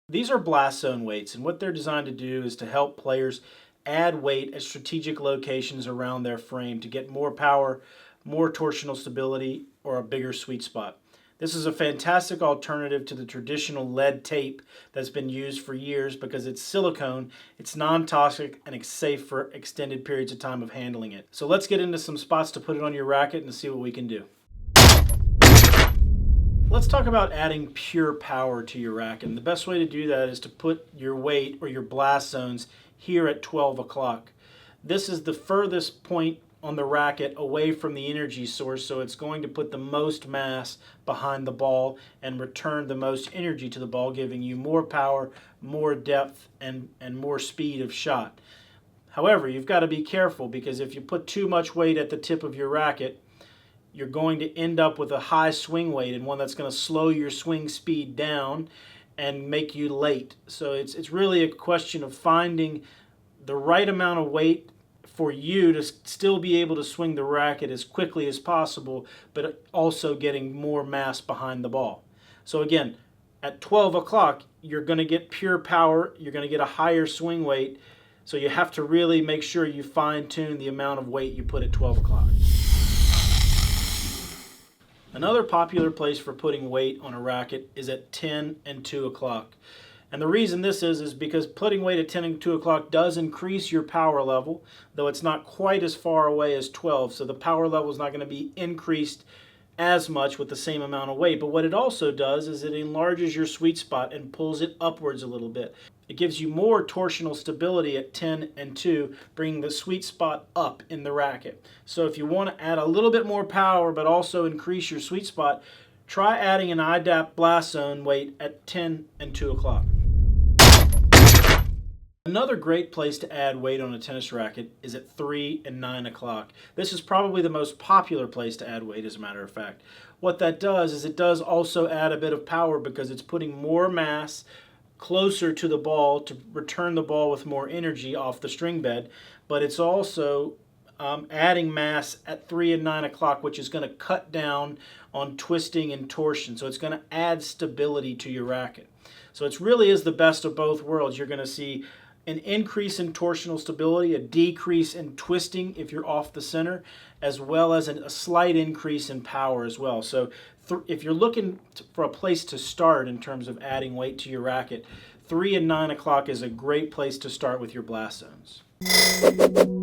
These are blast zone weights, and what they're designed to do is to help players add weight at strategic locations around their frame to get more power, more torsional stability, or a bigger sweet spot. This is a fantastic alternative to the traditional lead tape that's been used for years because it's silicone, it's non-toxic, and it's safe for extended periods of time of handling it. So let's get into some spots to put it on your racket and see what we can do. Let's talk about adding pure power to your racket. And the best way to do that is to put your weight or your blast zones here at 12 o'clock. This is the furthest point on the racket away from the energy source, so it's going to put the most mass behind the ball and return the most energy to the ball, giving you more power, more depth, and more speed of shot. However, you've got to be careful, because if you put too much weight at the tip of your racket, you're going to end up with a high swing weight and one that's going to slow your swing speed down and make you late. So it's really a question of finding the right amount of weight for you to still be able to swing the racket as quickly as possible, but also getting more mass behind the ball. So again, at 12 o'clock, you're going to get pure power, you're going to get a higher swing weight, so you have to really make sure you fine-tune the amount of weight you put at 12 o'clock. Another popular place for putting weight on a racket is at 10 and 2 o'clock. And the reason this is because putting weight at 10 and 2 o'clock does increase your power level, though it's not quite as far away as 12, so the power level is not going to be increased as much with the same amount of weight. But what it also does is it enlarges your sweet spot and pulls it upwards a little bit. It gives you more torsional stability at 10 and 2, bringing the sweet spot up in the racket. So if you want to add a little bit more power but also increase your sweet spot, try adding an IDAP blast zone weight at 10 and 2 o'clock. Another great place to add weight on a tennis racket is at 3 and 9 o'clock. This is probably the most popular place to add weight, as a matter of fact. What that does is it does also add a bit of power, because it's putting more mass closer to the ball to return the ball with more energy off the string bed, but it's also adding mass at 3 and 9 o'clock, which is going to cut down on twisting and torsion. So it's going to add stability to your racket. So it really is the best of both worlds. You're going to see an increase in torsional stability, a decrease in twisting if you're off the center, as well as a slight increase in power as well. So if you're looking for a place to start in terms of adding weight to your racket, 3 and 9 o'clock is a great place to start with your blast zones.